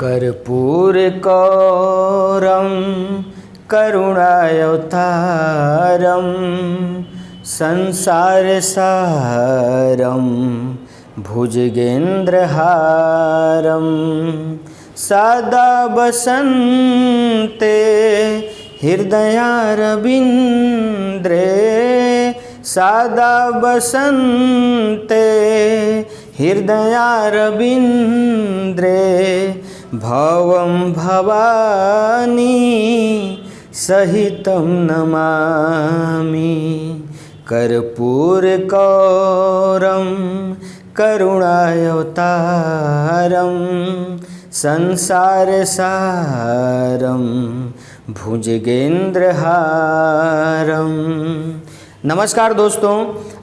कर्पूरगौरं करुणावतारं संसारसारं भुजगेन्द्रहारं सदा वसन्ते हृदयारविन्द्रे सदा वसन्ते हृदयारविन्द्रे भवं भवानी सहितं नमामि कर्पूरगौरं करुणावतारं संसारसारं भुजगेन्द्रहारं। नमस्कार दोस्तों,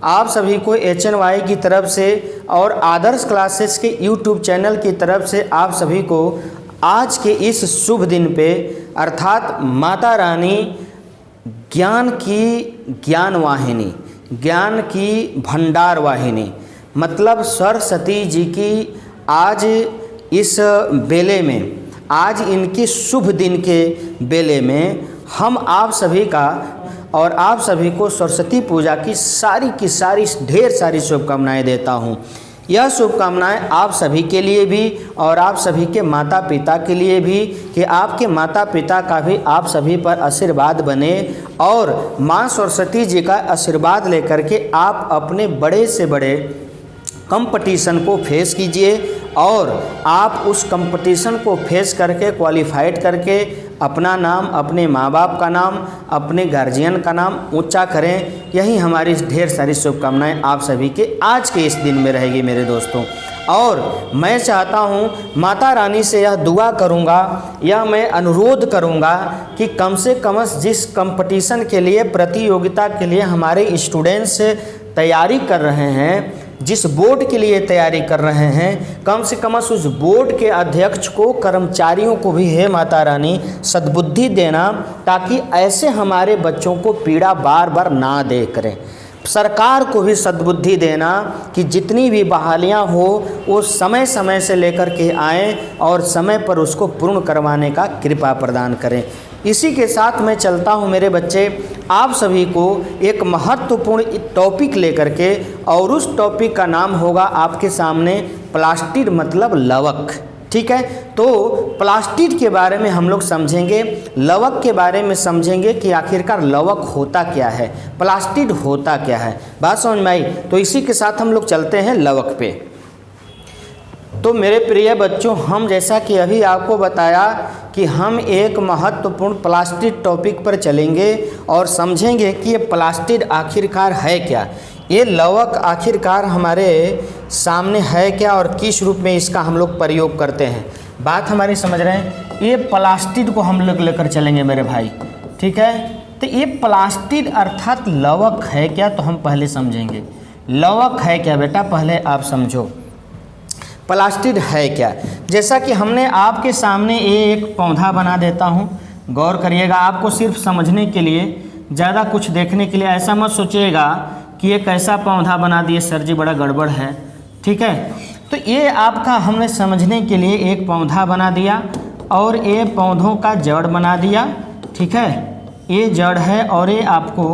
आप सभी को HNY की तरफ से और आदर्श क्लासेस के YouTube चैनल की तरफ से आप सभी को आज के इस शुभ दिन पे अर्थात माता रानी ज्ञान की ज्ञान वाहिनी, ज्ञान की भंडार वाहिनी मतलब सरस्वती जी की आज इस बेले में, आज इनके शुभ दिन के बेले में हम आप सभी का और आप सभी को सरस्वती पूजा की सारी ढेर सारी शुभकामनाएं देता हूं। यह शुभकामनाएं आप सभी के लिए भी और आप सभी के माता पिता के लिए भी कि आपके माता पिता का भी आप सभी पर आशीर्वाद बने और माँ सरस्वती जी का आशीर्वाद लेकर के आप अपने बड़े से बड़े कंपटीशन को फेस कीजिए और आप उस कंपटीशन को फेस करके क्वालिफाइड करके अपना नाम, अपने माँ बाप का नाम, अपने गार्जियन का नाम ऊंचा करें। यही हमारी ढेर सारी शुभकामनाएं आप सभी के आज के इस दिन में रहेगी मेरे दोस्तों। और मैं चाहता हूं, माता रानी से यह दुआ करूंगा, यह मैं अनुरोध करूंगा कि कम से कम जिस कंपटीशन के लिए, प्रतियोगिता के लिए हमारे स्टूडेंट्स तैयारी कर रहे हैं, जिस बोर्ड के लिए तैयारी कर रहे हैं, कम से कम उस बोर्ड के अध्यक्ष को, कर्मचारियों को भी हे माता रानी सद्बुद्धि देना ताकि ऐसे हमारे बच्चों को पीड़ा बार बार ना दे करें। सरकार को भी सद्बुद्धि देना कि जितनी भी बहालियां हो वो समय समय से लेकर के आएँ और समय पर उसको पूर्ण करवाने का कृपा प्रदान करें। इसी के साथ मैं चलता हूं मेरे बच्चे, आप सभी को एक महत्वपूर्ण टॉपिक लेकर के, और उस टॉपिक का नाम होगा आपके सामने प्लास्टिड मतलब लवक। ठीक है, तो प्लास्टिड के बारे में हम लोग समझेंगे, लवक के बारे में समझेंगे कि आखिरकार लवक होता क्या है, प्लास्टिड होता क्या है। बात समझ में आई? तो इसी के साथ हम लोग चलते हैं लवक पे। तो मेरे प्रिय बच्चों, हम जैसा कि अभी आपको बताया कि हम एक महत्वपूर्ण प्लास्टिड टॉपिक पर चलेंगे और समझेंगे कि ये प्लास्टिड आखिरकार है क्या, ये लवक आखिरकार हमारे सामने है क्या और किस रूप में इसका हम लोग प्रयोग करते हैं। बात हमारी समझ रहे हैं? ये प्लास्टिड को हम लोग लेकर चलेंगे मेरे भाई। ठीक है, तो ये प्लास्टिड अर्थात लवक है क्या, तो हम पहले समझेंगे लवक है क्या। बेटा पहले आप समझो प्लास्टिड है क्या। जैसा कि हमने आपके सामने एक पौधा बना देता हूँ, गौर करिएगा। आपको सिर्फ समझने के लिए, ज़्यादा कुछ देखने के लिए ऐसा मत सोचिएगा कि ये कैसा पौधा बना दिए सर जी, बड़ा गड़बड़ है। ठीक है, तो ये आपका हमने समझने के लिए एक पौधा बना दिया और ये पौधों का जड़ बना दिया। ठीक है, ये जड़ है और ये आपको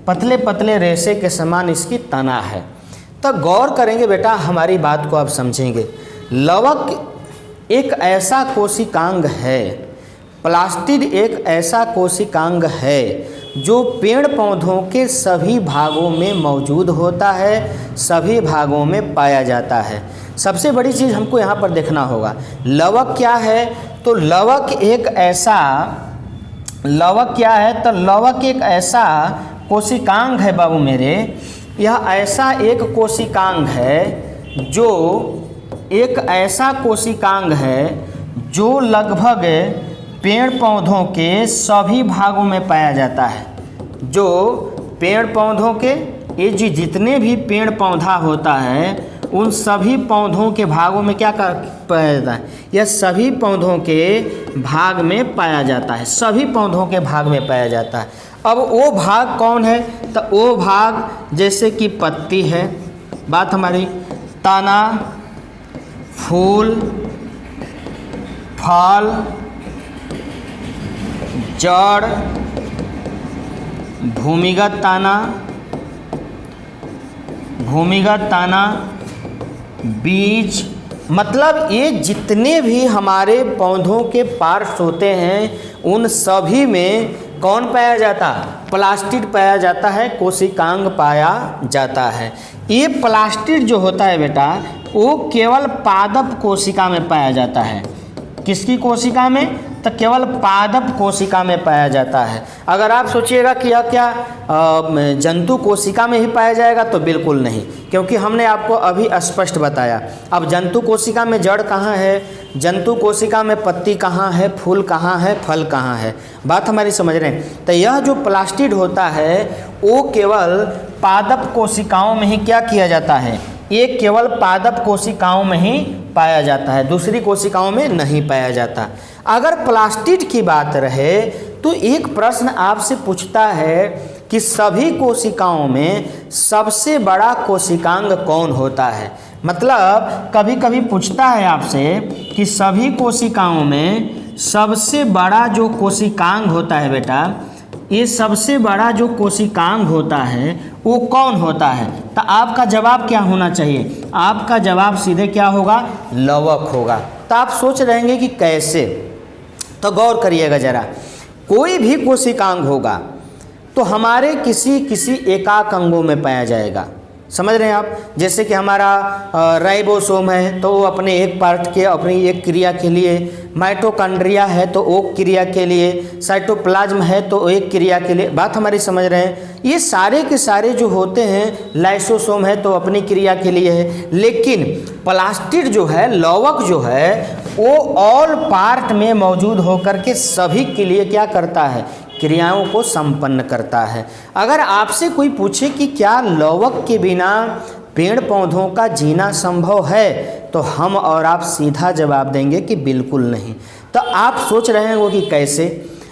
पतले पतले रेशे के समान इसकी तना है। तो गौर करेंगे बेटा, हमारी बात को आप समझेंगे। लवक एक ऐसा कोशिकांग है, प्लास्टिड एक ऐसा कोशिकांग है जो पेड़ पौधों के सभी भागों में मौजूद होता है, सभी भागों में पाया जाता है। सबसे बड़ी चीज़ हमको यहाँ पर देखना होगा, लवक क्या है। तो लवक एक ऐसा कोशिकांग है बाबू मेरे, यह ऐसा एक कोशिकांग है जो जो लगभग पेड़ पौधों के सभी भागों में पाया जाता है। जो पेड़ पौधों के, ये जितने भी पेड़ पौधा होता है उन सभी पौधों के भागों में क्या पाया जाता है, यह सभी पौधों के भाग में पाया जाता है, सभी पौधों के भाग में पाया जाता है। अब वो भाग कौन है, तो वो भाग जैसे कि पत्ती है, बात हमारी, तना, फूल, फल, जड़, भूमिगत ताना, बीज, मतलब ये जितने भी हमारे पौधों के पार्ट्स होते हैं उन सभी में कौन पाया जाता? प्लास्टिड पाया जाता है, कोशिकांग पाया जाता है। ये प्लास्टिड जो होता है बेटा वो केवल पादप कोशिका में पाया जाता है। किसकी कोशिका में? तो केवल पादप कोशिका में पाया जाता है। अगर आप सोचिएगा कि यह क्या जंतु कोशिका में ही पाया जाएगा, तो बिल्कुल नहीं, क्योंकि हमने आपको अभी स्पष्ट बताया। अब जंतु कोशिका में जड़ कहाँ है, जंतु कोशिका में पत्ती कहाँ है, फूल कहाँ है, फल कहाँ है, बात हमारी समझ रहे हैं। तो यह जो प्लास्टिड होता है वो केवल पादप कोशिकाओं में ही क्या किया जाता है? ये केवल पादप कोशिकाओं में ही पाया जाता है, दूसरी कोशिकाओं में नहीं पाया जाता। अगर प्लास्टिड की बात रहे तो एक प्रश्न आपसे पूछता है कि सभी कोशिकाओं में सबसे बड़ा कोशिकांग कौन होता है? मतलब कभी कभी पूछता है आपसे कि सभी कोशिकाओं में सबसे बड़ा जो कोशिकांग होता है बेटा, ये सबसे बड़ा जो कोशिकांग होता है वो कौन होता है? तो आपका जवाब क्या होना चाहिए? आपका जवाब सीधे क्या होगा? लवक होगा। तो आप सोच रहेंगे कि कैसे, तो गौर करिएगा जरा। कोई भी कोशिकांग होगा तो हमारे किसी एकाक अंगों में पाया जाएगा, समझ रहे हैं आप? जैसे कि हमारा राइबोसोम है तो वो अपने एक पार्ट के अपनी एक क्रिया के लिए, माइटोकॉन्ड्रिया है तो वो क्रिया के लिए, साइटोप्लाज्म है तो एक क्रिया के लिए, बात हमारी समझ रहे हैं? ये सारे के सारे जो होते हैं, लाइसोसोम है तो अपनी क्रिया के लिए है। लेकिन प्लास्टिड जो है, लवक जो है, वो ऑल पार्ट में मौजूद होकर के सभी के लिए क्या करता है? क्रियाओं को संपन्न करता है। अगर आपसे कोई पूछे कि क्या लवक के बिना पेड़ पौधों का जीना संभव है, तो हम और आप सीधा जवाब देंगे कि बिल्कुल नहीं। तो आप सोच रहे होंगे कि कैसे,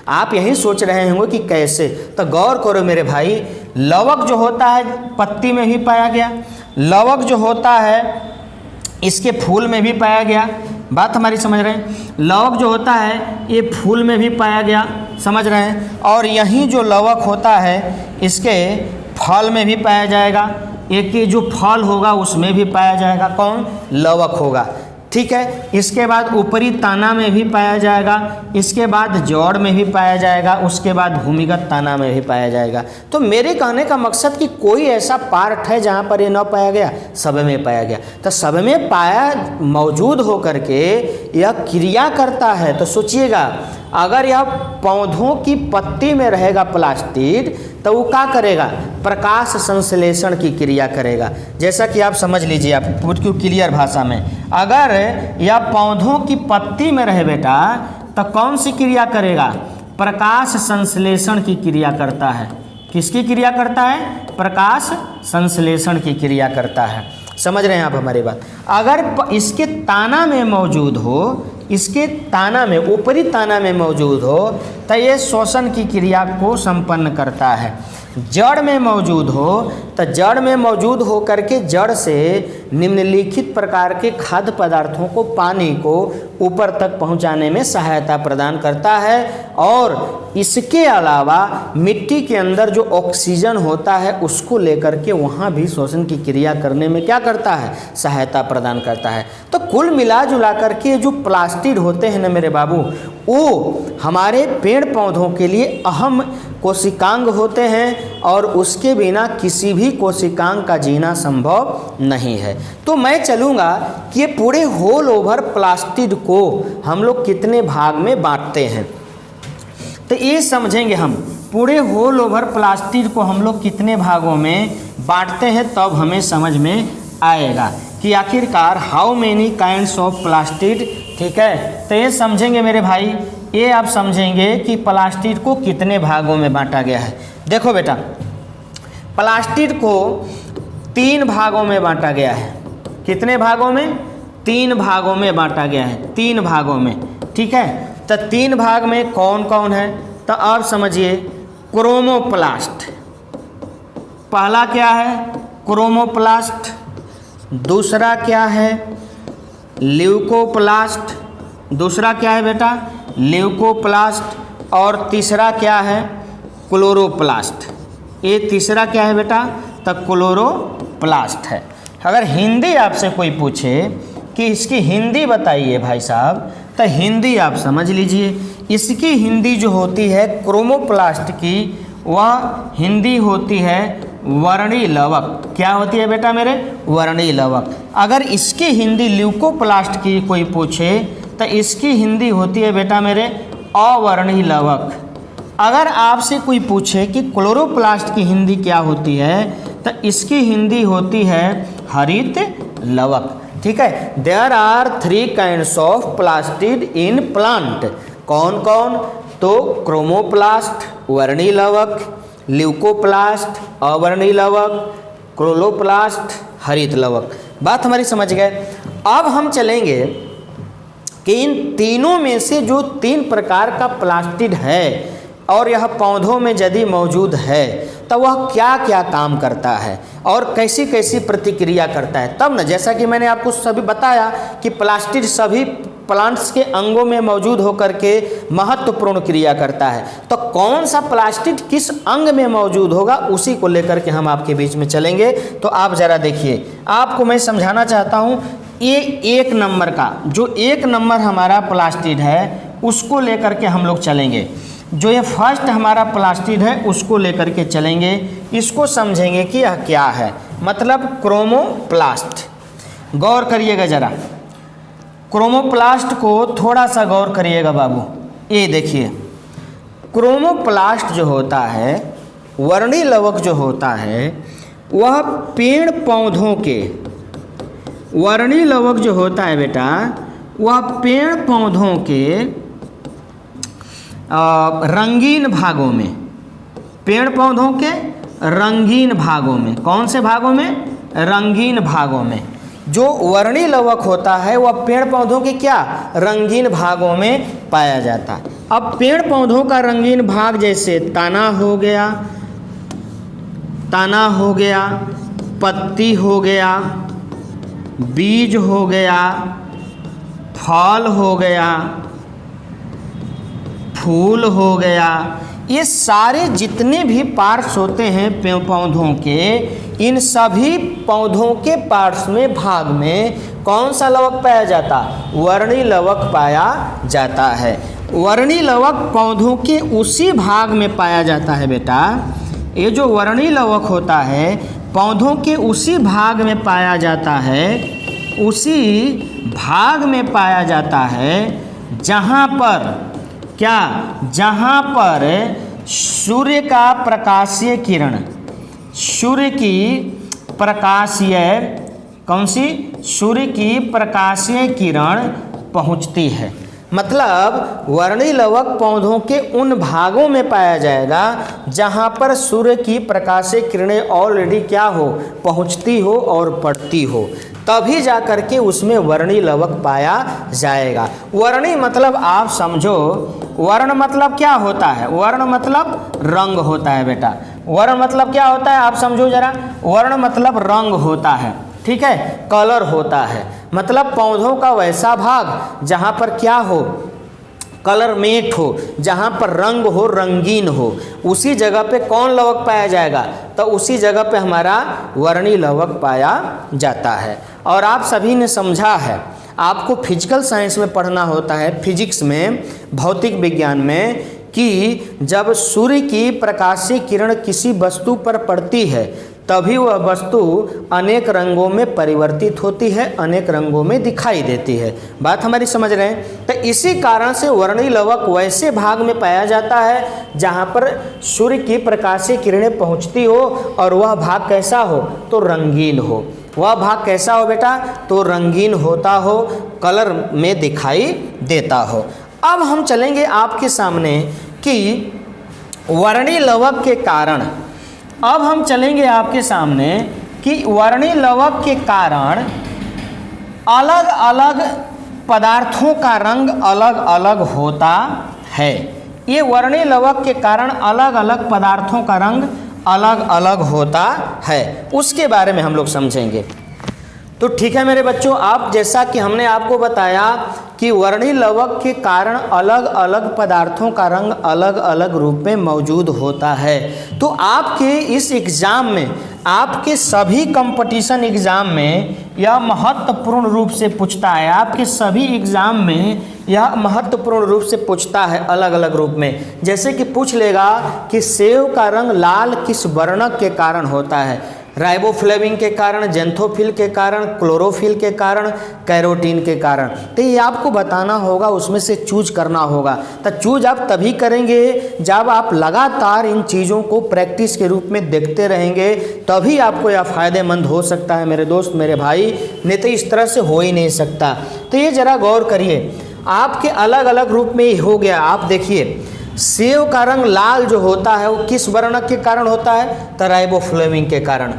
आप यही सोच रहे होंगे कि कैसे, तो गौर करो मेरे भाई। लवक जो होता है पत्ती में भी पाया गया, लवक जो होता है इसके फूल में भी पाया गया, बात हमारी समझ रहे हैं? लवक जो होता है ये फूल में भी पाया गया, समझ रहे हैं? और यही जो लवक होता है इसके फल में भी पाया जाएगा, एक जो फल होगा उसमें भी पाया जाएगा, कौन? लवक होगा, ठीक है। इसके बाद ऊपरी ताना में भी पाया जाएगा, इसके बाद जड़ में भी पाया जाएगा, उसके बाद भूमिगत ताना में भी पाया जाएगा। तो मेरे कहने का मकसद कि कोई ऐसा पार्ट है जहाँ पर ये न पाया गया, सब में पाया गया। तो सब में पाया मौजूद होकर के यह क्रिया करता है। तो सोचिएगा, अगर यह पौधों की पत्ती में रहेगा प्लास्टिड तो वो क्या करेगा? प्रकाश संश्लेषण की क्रिया करेगा। जैसा कि आप समझ लीजिए, आप बिल्कुल क्लियर भाषा में, अगर यह पौधों की पत्ती में रहे बेटा तो कौन सी क्रिया करेगा? प्रकाश संश्लेषण की क्रिया करता है। किसकी क्रिया करता है? प्रकाश संश्लेषण की क्रिया करता है। समझ रहे हैं आप हमारी बात? अगर इसके ताना में मौजूद हो, इसके ताना में, ऊपरी ताना में मौजूद हो तो ये श्वसन की क्रिया को संपन्न करता है। जड़ में मौजूद हो तो जड़ में मौजूद हो करके जड़ से निम्नलिखित प्रकार के खाद्य पदार्थों को, पानी को ऊपर तक पहुंचाने में सहायता प्रदान करता है। और इसके अलावा मिट्टी के अंदर जो ऑक्सीजन होता है उसको लेकर के वहाँ भी श्वसन की क्रिया करने में क्या करता है? सहायता प्रदान करता है। तो कुल मिला जुला करके जो प्लास्टिड होते हैं ना मेरे बाबू, वो हमारे पेड़ पौधों के लिए अहम कोशिकांग होते हैं और उसके बिना किसी भी कोशिकांग का जीना संभव नहीं है। तो मैं चलूँगा कि ये पूरे होल ओवर प्लास्टिड को हम लोग कितने भाग में बांटते हैं। तो ये समझेंगे हम, पूरे होल ओवर प्लास्टिड को हम लोग कितने भागों में बांटते हैं, तब हमें समझ में आएगा कि आखिरकार how many kinds of plastid, ठीक है। तो ये समझेंगे मेरे भाई, ये आप समझेंगे कि प्लास्टिड को कितने भागों में बांटा गया है। देखो बेटा, प्लास्टिड को 3 भागों में बांटा गया है। कितने भागों में? 3 भागों में बांटा गया है, 3 भागों में, ठीक है। तो 3 भाग में कौन कौन है? तो आप समझिए, क्रोमोप्लास्ट, पहला क्या है? क्रोमोप्लास्ट। दूसरा क्या है? ल्यूकोप्लास्ट। दूसरा क्या है बेटा, ल्यूकोप्लास्ट, और तीसरा क्या है, क्लोरोप्लास्ट। ये तीसरा क्या है बेटा, तो क्लोरोप्लास्ट है। अगर हिंदी आपसे कोई पूछे कि इसकी हिंदी बताइए भाई साहब, तो हिंदी आप समझ लीजिए, इसकी हिंदी जो होती है क्रोमोप्लास्ट की, वह हिंदी होती है वर्णी लवक। क्या होती है बेटा मेरे, वर्णी लवक। अगर इसकी हिंदी ल्यूकोप्लास्ट की कोई पूछे तो इसकी हिंदी होती है बेटा मेरे अवर्णी लवक। अगर आपसे कोई पूछे कि क्लोरोप्लास्ट की हिंदी क्या होती है, तो इसकी हिंदी होती है हरित लवक। ठीक है। There are 3 kinds of plastid in plant. कौन कौन, तो क्रोमोप्लास्ट वर्णी लवक, ल्यूकोप्लास्ट अवर्णी लवक, क्लोरोप्लास्ट हरित लवक। बात हमारी समझ गए। अब हम चलेंगे कि इन तीनों में से जो 3 प्रकार का प्लास्टिड है और यह पौधों में यदि मौजूद है तो वह क्या क्या काम करता है और कैसी कैसी प्रतिक्रिया करता है। तब न, जैसा कि मैंने आपको सभी बताया कि प्लास्टिड सभी प्लांट्स के अंगों में मौजूद होकर के महत्वपूर्ण क्रिया करता है, तो कौन सा प्लास्टिड किस अंग में मौजूद होगा उसी को लेकर के हम आपके बीच में चलेंगे। तो आप ज़रा देखिए, आपको मैं समझाना चाहता हूँ, ये 1 नंबर का जो 1 नंबर हमारा प्लास्टिड है उसको लेकर के हम लोग चलेंगे। जो ये फर्स्ट हमारा प्लास्टिड है उसको लेकर के चलेंगे, इसको समझेंगे कि यह क्या है, मतलब क्रोमोप्लास्ट। गौर करिएगा ज़रा, क्रोमोप्लास्ट को थोड़ा सा गौर करिएगा बाबू। ये देखिए, क्रोमोप्लास्ट जो होता है, वर्णी लवक जो होता है, वह पेड़ पौधों के, वर्णी लवक जो होता है बेटा, वह पेड़ पौधों के रंगीन भागों में, पेड़ पौधों के रंगीन भागों में, कौन से भागों में, रंगीन भागों में। जो वर्णी लवक होता है वह पेड़ पौधों के क्या, रंगीन भागों में पाया जाता है। अब पेड़ पौधों का रंगीन भाग जैसे तना हो गया, तना हो गया, पत्ती हो गया, बीज हो गया, फल हो गया, फूल हो गया, ये सारे जितने भी पार्ट्स होते हैं पेड़ पौधों के, इन सभी पौधों के पार्ट्स में, भाग में कौन सा लवक पाया जाता, वर्णी लवक पाया जाता है। वर्णी लवक पौधों के उसी भाग में पाया जाता है बेटा, ये जो वर्णी लवक होता है पौधों के उसी भाग में पाया जाता है, उसी भाग में पाया जाता है जहाँ पर क्या, जहाँ पर सूर्य का प्रकाशीय किरण, सूर्य की प्रकाशीय, कौन सी, सूर्य की प्रकाशीय किरण पहुँचती है। मतलब वर्णी लवक पौधों के उन भागों में पाया जाएगा जहाँ पर सूर्य की प्रकाशीय किरणें ऑलरेडी क्या हो, पहुँचती हो और पड़ती हो, तभी जा कर के उसमें वर्णी लवक पाया जाएगा। वर्णी मतलब आप समझो, वर्ण मतलब क्या होता है, वर्ण मतलब रंग होता है बेटा। वर्ण मतलब क्या होता है आप समझो जरा, वर्ण मतलब रंग होता है, ठीक है, कलर होता है। मतलब पौधों का वैसा भाग जहाँ पर क्या हो, कलर मेट हो, जहाँ पर रंग हो, रंगीन हो, उसी जगह पे कौन लवक पाया जाएगा, तो उसी जगह पे हमारा वर्णी लवक पाया जाता है। और आप सभी ने समझा है, आपको फिजिकल साइंस में पढ़ना होता है, फिजिक्स में, भौतिक विज्ञान में, कि जब सूर्य की प्रकाशीय किरण किसी वस्तु पर पड़ती है तभी वह वस्तु अनेक रंगों में परिवर्तित होती है, अनेक रंगों में दिखाई देती है। बात हमारी समझ रहे हैं। तो इसी कारण से वर्णी लवक वैसे भाग में पाया जाता है जहाँ पर सूर्य की प्रकाशीय किरणें पहुँचती हो और वह भाग कैसा हो, तो रंगीन हो। वह भाग कैसा हो बेटा, तो रंगीन होता हो, कलर में दिखाई देता हो। अब हम चलेंगे आपके सामने कि वर्णी लवक के कारण, अब हम चलेंगे आपके सामने कि वर्णी लवक के कारण अलग अलग पदार्थों का रंग अलग अलग होता है। ये वर्णी लवक के कारण अलग अलग पदार्थों का रंग अलग अलग होता है, उसके बारे में हम लोग समझेंगे। तो ठीक है मेरे बच्चों, आप जैसा कि हमने आपको बताया कि वर्णी लवक के कारण अलग अलग पदार्थों का रंग अलग अलग रूप में मौजूद होता है। तो आपके इस एग्ज़ाम में, आपके सभी कंपटीशन एग्ज़ाम में यह महत्वपूर्ण रूप से पूछता है, आपके सभी एग्ज़ाम में यह महत्वपूर्ण रूप से पूछता है अलग अलग रूप में। जैसे कि पूछ लेगा कि सेव का रंग लाल किस वर्णक के कारण होता है, राइबोफ्लेविन के कारण, जेंथोफिल के कारण, क्लोरोफिल के कारण, कैरोटीन के कारण। तो ये आपको बताना होगा, उसमें से चूज करना होगा। तो चूज आप तभी करेंगे जब आप लगातार इन चीज़ों को प्रैक्टिस के रूप में देखते रहेंगे, तभी आपको यह फ़ायदेमंद हो सकता है मेरे दोस्त, मेरे भाई, नहीं तो इस तरह से हो ही नहीं सकता। तो ये ज़रा गौर करिए, आपके अलग अलग रूप में हो गया। आप देखिए, सेव का रंग लाल जो होता है वो किस वर्णक के कारण होता है, तो राइबोफ्लेविन के कारण।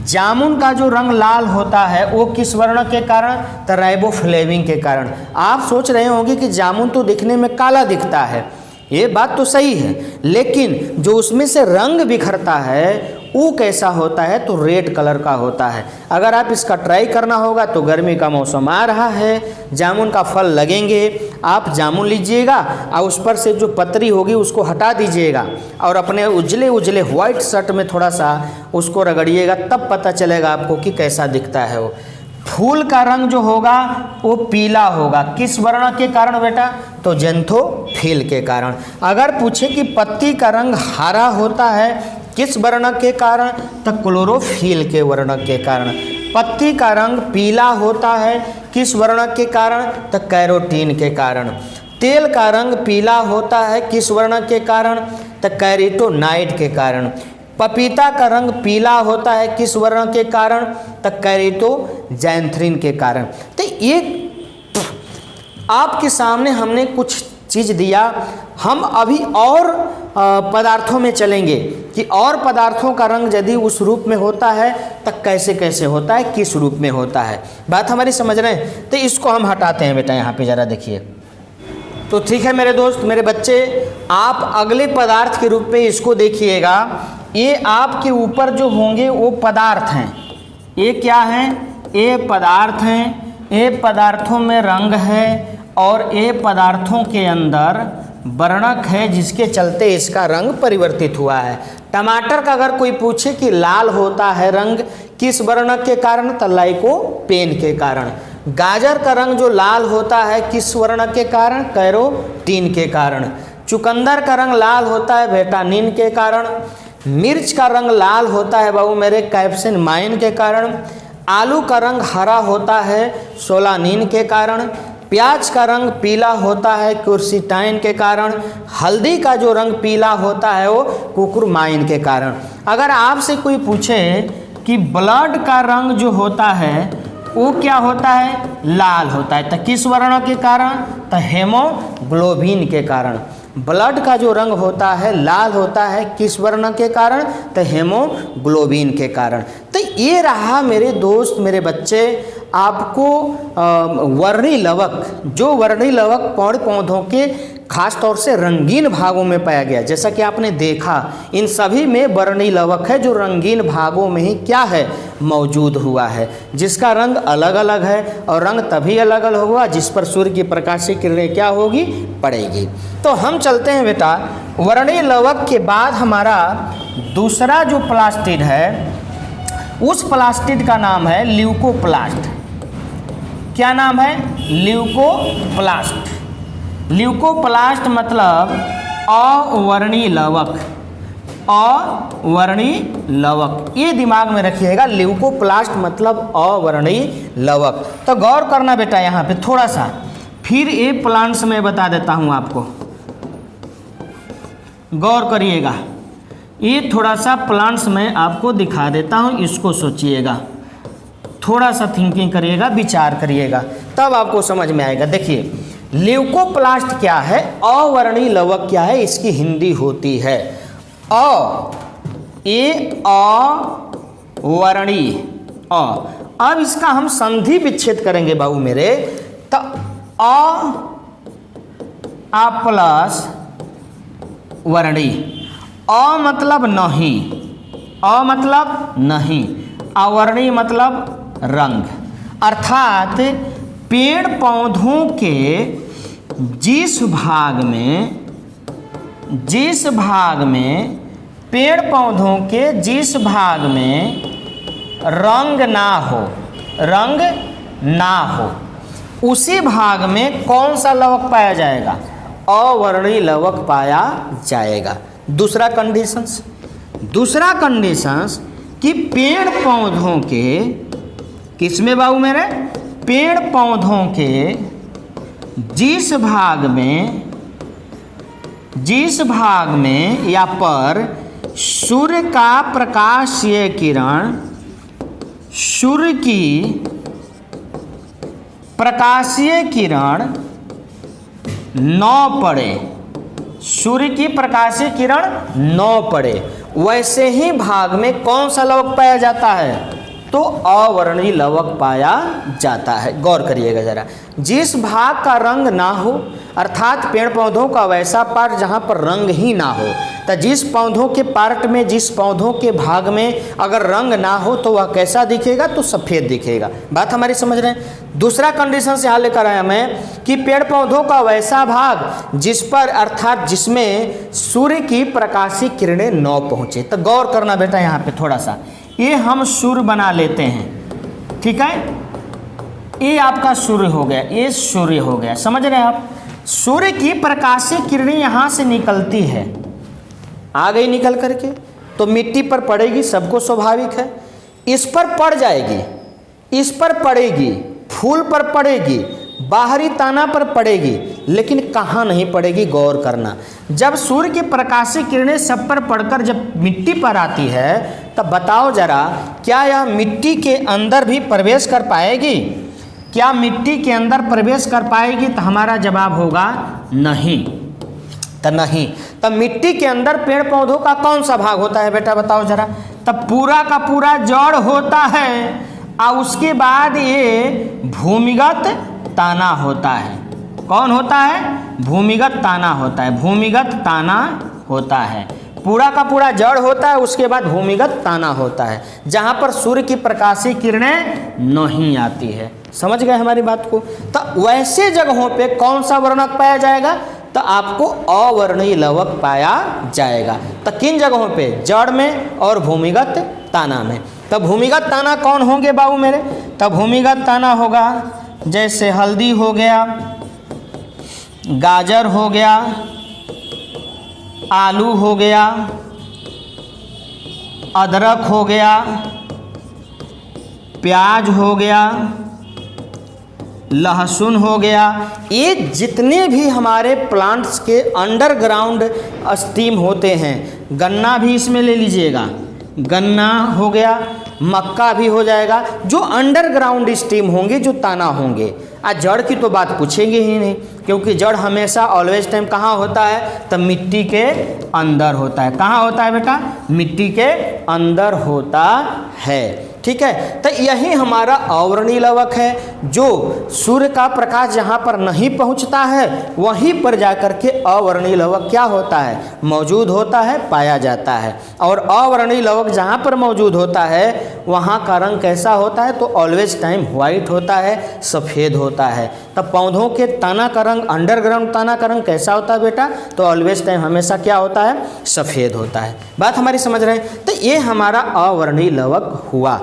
जामुन का जो रंग लाल होता है वो किस वर्णक के कारण, तो राइबोफ्लेविन के कारण। आप सोच रहे होंगे कि जामुन तो दिखने में काला दिखता है, ये बात तो सही है, लेकिन जो उसमें से रंग बिखरता है वो कैसा होता है, तो रेड कलर का होता है। अगर आप इसका ट्राई करना होगा तो गर्मी का मौसम आ रहा है, जामुन का फल लगेंगे, आप जामुन लीजिएगा और उस पर से जो पतरी होगी उसको हटा दीजिएगा और अपने उजले उजले व्हाइट शर्ट में थोड़ा सा उसको रगड़िएगा, तब पता चलेगा आपको कि कैसा दिखता है वो। फूल का रंग जो होगा वो पीला होगा, किस वर्ण के कारण बेटा, तो जेंथोफिल के कारण। अगर पूछे कि पत्ती का रंग हरा होता है किस वर्णक के कारण, तो क्लोरोफिल के वर्णक के कारण। पत्ती का रंग पीला होता है किस वर्णक के कारण, तो कैरोटीन के कारण। तेल का रंग पीला होता है किस वर्णक के कारण, तो कैरोटीनॉइड के कारण। पपीता का रंग पीला होता है किस वर्णक के कारण, तो कैरोटीनॉइड के कारण। तो ये आपके सामने हमने कुछ चीज़ दिया। हम अभी और पदार्थों में चलेंगे कि और पदार्थों का रंग यदि उस रूप में होता है तो कैसे कैसे होता है, किस रूप में होता है। बात हमारी समझ रहे हैं। तो इसको हम हटाते हैं बेटा, यहाँ पे ज़रा देखिए। तो ठीक है मेरे दोस्त, मेरे बच्चे, आप अगले पदार्थ के रूप में इसको देखिएगा। ये आपके ऊपर जो होंगे वो पदार्थ हैं। ये क्या हैं, ये पदार्थ हैं। ये पदार्थों में रंग है और ये पदार्थों के अंदर वर्णक है, जिसके चलते इसका रंग परिवर्तित हुआ है। टमाटर का अगर कोई पूछे कि लाल होता है रंग किस वर्णक के कारण, तो लाइकोपेन के कारण। गाजर का रंग जो लाल होता है किस वर्णक के कारण, कैरोटीन के कारण। चुकंदर का रंग लाल होता है विटामिन के कारण। मिर्च का रंग लाल होता है बाबू मेरे कैप्सिन के कारण। आलू का रंग हरा होता है सोलानिन के कारण। प्याज का रंग पीला होता है क्यूरसिटाइन के कारण। हल्दी का जो रंग पीला होता है वो कुकुरमाइन के कारण। अगर आपसे कोई पूछे कि ब्लड का रंग जो होता है वो क्या होता है, लाल होता है, तो किस वर्ण के कारण, तो हेमोग्लोबिन के कारण। ब्लड का जो रंग होता है लाल होता है किस वर्ण के कारण, तो हेमोग्लोबिन के कारण। तो ये रहा मेरे दोस्त, मेरे बच्चे, आपको वर्णी लवक, जो वर्णी लवक पेड़ पौधों के खास तौर से रंगीन भागों में पाया गया। जैसा कि आपने देखा इन सभी में वर्णी लवक है जो रंगीन भागों में ही क्या है, मौजूद हुआ है, जिसका रंग अलग अलग है। और रंग तभी अलग अलग होगा जिस पर सूर्य की प्रकाशीय किरणें क्या होगी, पड़ेगी। तो हम चलते हैं बेटा, वर्णी लवक के बाद हमारा दूसरा जो प्लास्टिड है, उस प्लास्टिड का नाम है ल्यूकोप्लास्ट। क्या नाम है, ल्यूकोप्लास्ट। ल्यूकोप्लास्ट मतलब अवर्णी लवक, अवर्णी लवक, ये दिमाग में रखिएगा। ल्यूकोप्लास्ट मतलब अवर्णी लवक। तो गौर करना बेटा यहाँ पे थोड़ा सा, फिर ये प्लांट्स में बता देता हूँ आपको, गौर करिएगा। ये थोड़ा सा प्लांट्स में आपको दिखा देता हूँ, इसको सोचिएगा, थोड़ा सा थिंकिंग करिएगा, विचार करिएगा, तब आपको समझ में आएगा। देखिए ल्यूकोप्लास्ट क्या है, अवर्णी लवक क्या है, इसकी हिंदी होती है अवर्णी अ। अब इसका हम संधि विच्छेद करेंगे बाबू मेरे, तो अ प्लस वर्णी। अ मतलब नहीं, अ मतलब नहीं, अवर्णी मतलब रंग। अर्थात पेड़ पौधों के जिस भाग में पेड़ पौधों के जिस भाग में रंग ना हो उसी भाग में कौन सा लवक पाया जाएगा? अवर्णीय लवक पाया जाएगा। दूसरा कंडीशंस कि पेड़ पौधों के किसमें बाबू मेरे? पेड़ पौधों के जिस भाग में या पर सूर्य का प्रकाशीय किरण सूर्य की प्रकाशीय किरण न पड़े वैसे ही भाग में कौन सा लवक पाया जाता है? तो अवर्णीय लवक पाया जाता है। गौर करिएगा जरा, जिस भाग का रंग ना हो अर्थात पेड़ पौधों का वैसा पार्ट जहाँ पर रंग ही ना हो, तो जिस पौधों के पार्ट में जिस पौधों के भाग में अगर रंग ना हो तो वह कैसा दिखेगा? तो सफ़ेद दिखेगा। बात हमारी समझ रहे हैं। दूसरा कंडीशन से यहाँ लेकर आया मैं कि पेड़ पौधों का वैसा भाग जिस पर अर्थात जिसमें सूर्य की प्रकाशीय किरणें न पहुँचे। तो गौर करना बेटा यहाँ पे थोड़ा सा, ये हम सूर्य बना लेते हैं, ठीक है, ये आपका सूर्य हो गया, ये सूर्य हो गया, समझ रहे हैं आप? सूर्य की प्रकाशीय किरणें यहाँ से निकलती है, आ गई निकल करके तो मिट्टी पर पड़ेगी, सबको स्वाभाविक है, इस पर पड़ जाएगी, इस पर पड़ेगी, फूल पर पड़ेगी, बाहरी तना पर पड़ेगी, लेकिन कहाँ नहीं पड़ेगी? गौर करना, जब सूर्य की प्रकाशीय किरणें सब पर पड़कर जब मिट्टी पर आती है तब बताओ जरा, क्या यह मिट्टी के अंदर भी प्रवेश कर पाएगी? क्या मिट्टी के अंदर प्रवेश कर पाएगी? तो हमारा जवाब होगा नहीं। तब मिट्टी के अंदर पेड़ पौधों का कौन सा भाग होता है बेटा, बताओ जरा? तब पूरा का पूरा जड़ होता है और उसके बाद ये भूमिगत ताना होता है। कौन होता है? भूमिगत ताना होता है। भूमिगत ताना होता है, पूरा का पूरा जड़ होता है, उसके बाद भूमिगत ताना होता है, जहाँ पर सूर्य की प्रकाशीय किरणें नहीं आती है। समझ गए हमारी बात को? तो वैसे जगहों पे कौन सा वर्णक पाया जाएगा? तो आपको अवर्णीय लवक पाया जाएगा। तो किन जगहों पे? जड़ में और भूमिगत ताना में। तो भूमिगत ताना कौन होंगे बाबू मेरे? तो भूमिगत ताना होगा जैसे हल्दी हो गया, गाजर हो गया, आलू हो गया, अदरक हो गया, प्याज हो गया, लहसुन हो गया। ये जितने भी हमारे प्लांट्स के अंडरग्राउंड स्टीम होते हैं, गन्ना भी इसमें ले लीजिएगा, गन्ना हो गया, मक्का भी हो जाएगा, जो अंडरग्राउंड स्टीम होंगे, जो ताना होंगे। आज जड़ की तो बात पूछेंगे ही नहीं, क्योंकि जड़ हमेशा ऑलवेज टाइम कहाँ होता है? तो मिट्टी के अंदर होता है। कहाँ होता है बेटा? मिट्टी के अंदर होता है। ठीक है, तो यही हमारा अवर्णीय लवक है, जो सूर्य का प्रकाश जहाँ पर नहीं पहुँचता है वहीं पर जाकर के अवर्णीय लवक क्या होता है? मौजूद होता है, पाया जाता है। और अवर्णीय लवक जहाँ पर मौजूद होता है वहाँ का रंग कैसा होता है? तो ऑलवेज टाइम वाइट होता है, सफ़ेद होता है। तब पौधों के तना का रंग, अंडरग्राउंड तना का रंग कैसा होता है बेटा? तो ऑलवेज टाइम हमेशा क्या होता है? सफ़ेद होता है। बात हमारी समझ रहे हैं? तो ये हमारा अवर्णीय लवक हुआ।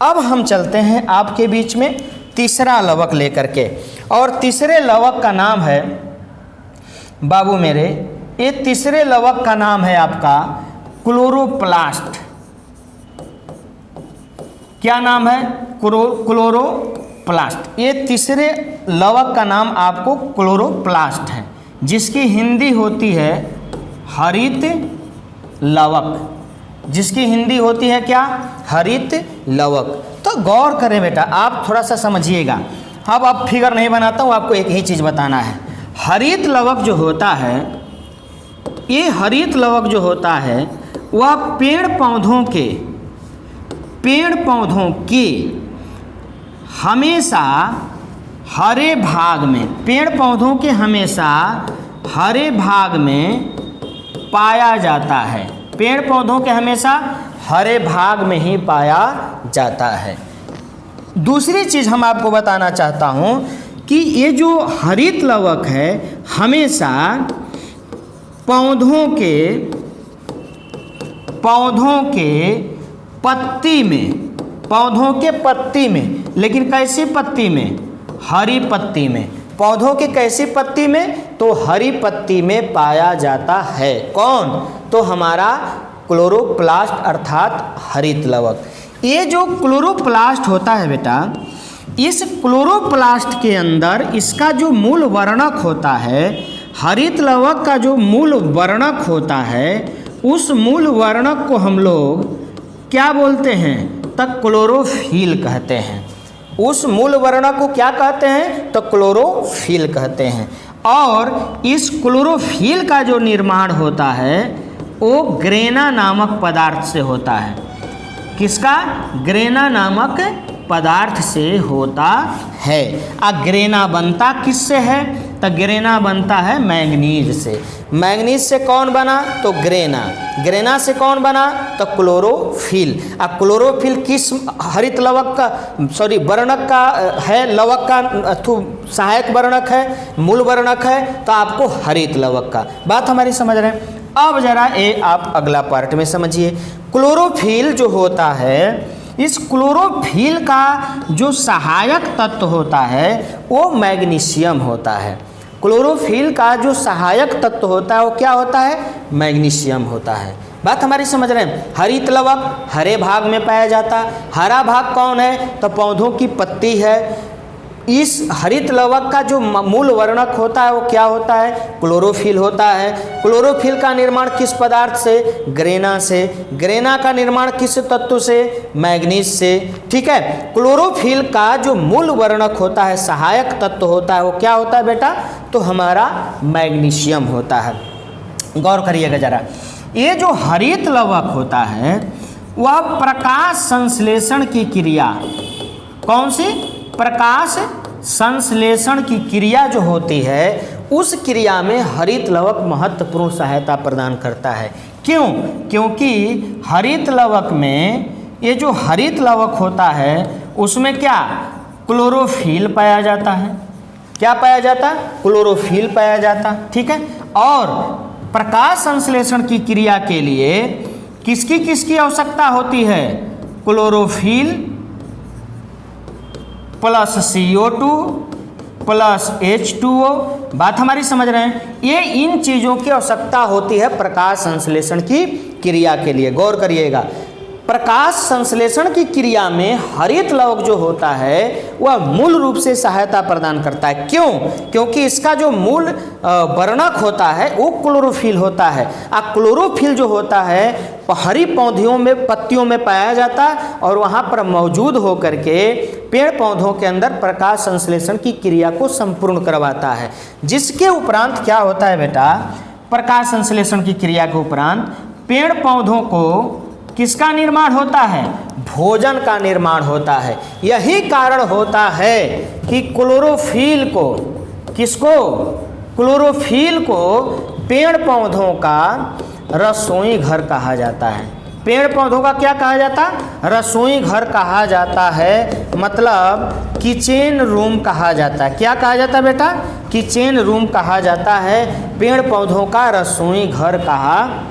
अब हम चलते हैं आपके बीच में तीसरा लवक लेकर के, और तीसरे लवक का नाम है बाबू मेरे, ये तीसरे लवक का नाम है आपका क्लोरोप्लास्ट। क्या नाम है? क्लोरोप्लास्ट। ये तीसरे लवक का नाम आपको क्लोरोप्लास्ट है, जिसकी हिंदी होती है हरित लवक। जिसकी हिंदी होती है क्या? हरित लवक। तो गौर करें बेटा, आप थोड़ा सा समझिएगा। अब फिगर नहीं बनाता हूँ, आपको एक ही चीज़ बताना है। हरित लवक जो होता है, ये हरित लवक जो होता है वह पेड़ पौधों के हमेशा हरे भाग में, पेड़ पौधों के हमेशा हरे भाग में पाया जाता है। पेड़ पौधों के हमेशा हरे भाग में ही पाया जाता है। दूसरी चीज़ हम आपको बताना चाहता हूँ कि ये जो हरित लवक है हमेशा पौधों के पत्ती में, लेकिन कैसी पत्ती में? हरी पत्ती में। पौधों की कैसी पत्ती में? तो हरी पत्ती में पाया जाता है। कौन? तो हमारा क्लोरोप्लास्ट अर्थात हरित लवक। ये जो क्लोरोप्लास्ट होता है बेटा, इस क्लोरोप्लास्ट के अंदर इसका जो मूल वर्णक होता है, हरित लवक का जो मूल वर्णक होता है, उस मूल वर्णक को हम लोग क्या बोलते हैं? तो क्लोरोफिल कहते हैं। उस मूल वर्णक को क्या कहते हैं? तो क्लोरोफिल कहते हैं। और इस क्लोरोफिल का जो निर्माण होता है वो ग्रेना नामक पदार्थ से होता है। किसका? ग्रेना नामक पदार्थ से होता है। ग्रेना बनता किससे है? तो ग्रेना बनता है मैंगनीज से। मैंगनीज से कौन बना? तो ग्रेना। ग्रेना से कौन बना? तो क्लोरोफिल। क्लोरोफिल किस हरित लवक का वर्णक का है? लवक का सहायक वर्णक है, मूल वर्णक है, तो आपको हरित लवक का। बात हमारी समझ रहे हैं? अब जरा ये आप अगला पार्ट में समझिए। क्लोरोफिल जो होता है, इस क्लोरोफिल का जो सहायक तत्व होता है वो मैग्नीशियम होता है। क्लोरोफिल का जो सहायक तत्व होता है वो क्या होता है? मैग्नीशियम होता है। बात हमारी समझ रहे हैं? हरित लवक हरे भाग में पाया जाता। हरा भाग कौन है? तो पौधों की पत्ती है। इस हरित लवक का जो मूल वर्णक होता है वो क्या होता है? क्लोरोफिल होता है। क्लोरोफिल का निर्माण किस पदार्थ से? ग्रेना से। ग्रेना का निर्माण किस तत्व से? मैग्नीज से। ठीक है। क्लोरोफिल का जो मूल वर्णक होता है, सहायक तत्व होता है, वो क्या होता है बेटा? तो हमारा मैग्नीशियम होता है। गौर करिएगा जरा। ये जो हरित लवक होता है वह प्रकाश संश्लेषण की क्रिया, कौन सी? प्रकाश संश्लेषण की क्रिया जो होती है उस क्रिया में हरित लवक महत्वपूर्ण सहायता प्रदान करता है। क्यों? क्योंकि हरित लवक में, ये जो हरित लवक होता है उसमें क्या? क्लोरोफिल पाया जाता है। क्या पाया जाता? क्लोरोफिल पाया जाता। ठीक है। और प्रकाश संश्लेषण की क्रिया के लिए किसकी आवश्यकता होती है? Chlorophyll plus CO2 plus H2O। बात हमारी समझ रहे हैं? ये इन चीज़ों की आवश्यकता होती है प्रकाश संश्लेषण की क्रिया के लिए। गौर करिएगा। प्रकाश संश्लेषण की क्रिया में हरित लवक जो होता है वह मूल रूप से सहायता प्रदान करता है। क्यों? क्योंकि इसका जो मूल वर्णक होता है वो क्लोरोफिल होता है। क्लोरोफिल जो होता है हरी पौधों में, पत्तियों में पाया जाता है और वहाँ पर मौजूद होकर के पेड़ पौधों के अंदर प्रकाश संश्लेषण की क्रिया को संपूर्ण करवाता है। जिसके उपरांत क्या होता है बेटा? प्रकाश संश्लेषण की क्रिया के उपरांत पेड़ पौधों को किसका निर्माण होता है? भोजन का निर्माण होता है। यही कारण होता है कि क्लोरोफिल को, किसको? क्लोरोफिल को पेड़ पौधों का रसोई घर कहा जाता है। पेड़ पौधों का क्या कहा जाता? रसोई घर कहा जाता है। मतलब किचन रूम कहा जाता है। क्या कहा जाता है बेटा? किचन रूम कहा जाता है। पेड़ पौधों का रसोई घर कहा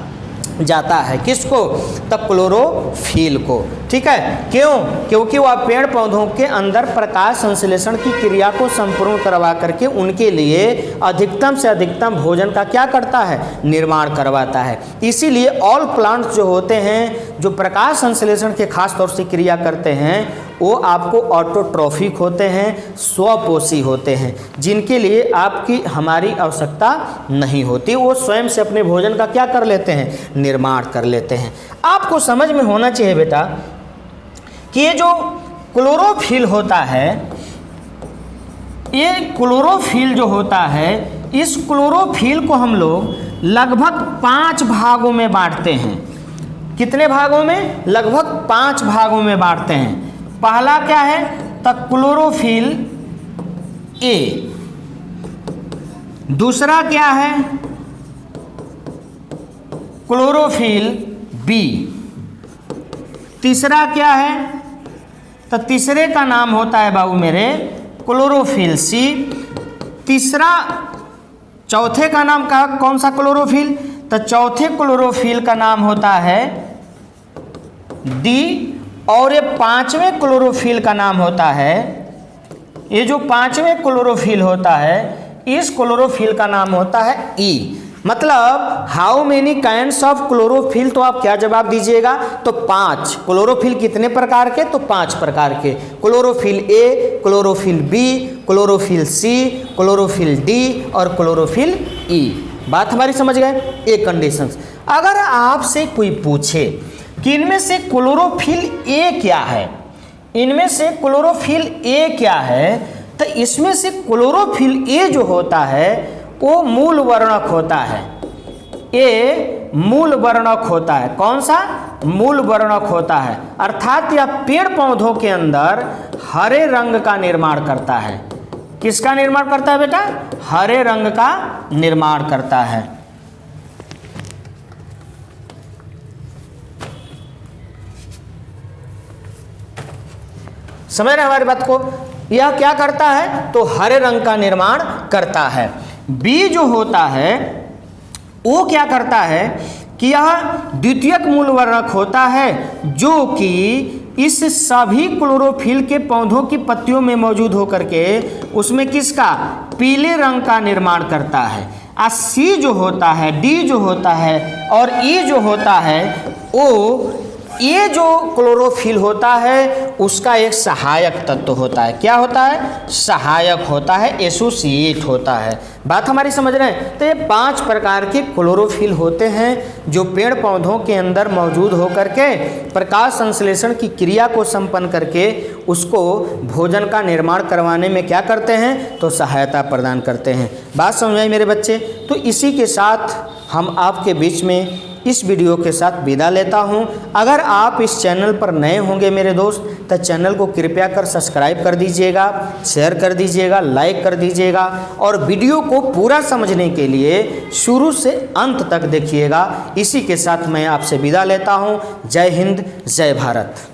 जाता है। किसको? तो क्लोरोफिल को। ठीक है। क्यों? क्योंकि वह पेड़ पौधों के अंदर प्रकाश संश्लेषण की क्रिया को संपूर्ण करवा करके उनके लिए अधिकतम से अधिकतम भोजन का क्या करता है? निर्माण करवाता है। इसीलिए ऑल प्लांट्स जो होते हैं, जो प्रकाश संश्लेषण के खास तौर से क्रिया करते हैं, वो आपको ऑटोट्रॉफिक होते हैं, स्वपोषी होते हैं, जिनके लिए आपकी हमारी आवश्यकता नहीं होती। वो स्वयं से अपने भोजन का क्या कर लेते हैं? निर्माण कर लेते हैं। आपको समझ में होना चाहिए बेटा कि ये जो क्लोरोफिल होता है, ये क्लोरोफिल जो होता है, इस क्लोरोफिल को हम लोग लगभग 5 भागों में बांटते हैं। कितने भागों में? लगभग 5 भागों में बांटते हैं। पहला क्या है? तो क्लोरोफिल ए। दूसरा क्या है? Chlorophyll B. तीसरा क्या है? तो तीसरे का नाम होता है बाबू मेरे क्लोरोफिल सी। तीसरा, चौथे का नाम का कौन सा क्लोरोफिल? तो चौथे क्लोरोफिल का नाम होता है डी। और ये पांचवें क्लोरोफिल का नाम होता है, ये जो पांचवें क्लोरोफिल होता है इस क्लोरोफिल का नाम होता है ई। मतलब how many kinds of chlorophyll, तो आप क्या जवाब दीजिएगा? तो 5। क्लोरोफिल कितने प्रकार के? तो 5 प्रकार के। Chlorophyll A, chlorophyll B, chlorophyll C, chlorophyll D और क्लोरोफिल ई। बात हमारी समझ गए? एक कंडीशंस। अगर आपसे कोई पूछे कि इनमें से क्लोरोफिल ए क्या है, इनमें से क्लोरोफिल ए क्या है, तो इसमें से क्लोरोफिल ए जो होता है वो मूल वर्णक होता है। ए मूल वर्णक होता है। कौन सा? मूल वर्णक होता है। अर्थात यह पेड़ पौधों के अंदर हरे रंग का निर्माण करता है। किसका निर्माण करता है बेटा? हरे रंग का निर्माण करता है। समझ रहे हमारी बात को? यह क्या करता है? तो हरे रंग का निर्माण करता है। बी जो होता है वो क्या करता है कि यह द्वितीयक मूल वर्णक होता है जो कि इस सभी क्लोरोफिल के पौधों की पत्तियों में मौजूद होकर के उसमें किसका? पीले रंग का निर्माण करता है। और सी जो होता है, डी जो होता है और ई जो होता है, वो ये जो क्लोरोफिल होता है उसका एक सहायक तत्व होता है। क्या होता है? सहायक होता है, एसोसिएट होता है। बात हमारी समझ रहे हैं? तो ये 5 प्रकार के क्लोरोफिल होते हैं जो पेड़ पौधों के अंदर मौजूद होकर के प्रकाश संश्लेषण की क्रिया को संपन्न करके उसको भोजन का निर्माण करवाने में क्या करते हैं? तो सहायता प्रदान करते हैं। बात समझ आई मेरे बच्चे? तो इसी के साथ हम आपके बीच में इस वीडियो के साथ विदा लेता हूं। अगर आप इस चैनल पर नए होंगे मेरे दोस्त, तो चैनल को कृपया कर सब्सक्राइब कर दीजिएगा, शेयर कर दीजिएगा, लाइक कर दीजिएगा और वीडियो को पूरा समझने के लिए शुरू से अंत तक देखिएगा। इसी के साथ मैं आपसे विदा लेता हूं। जय हिंद, जय भारत।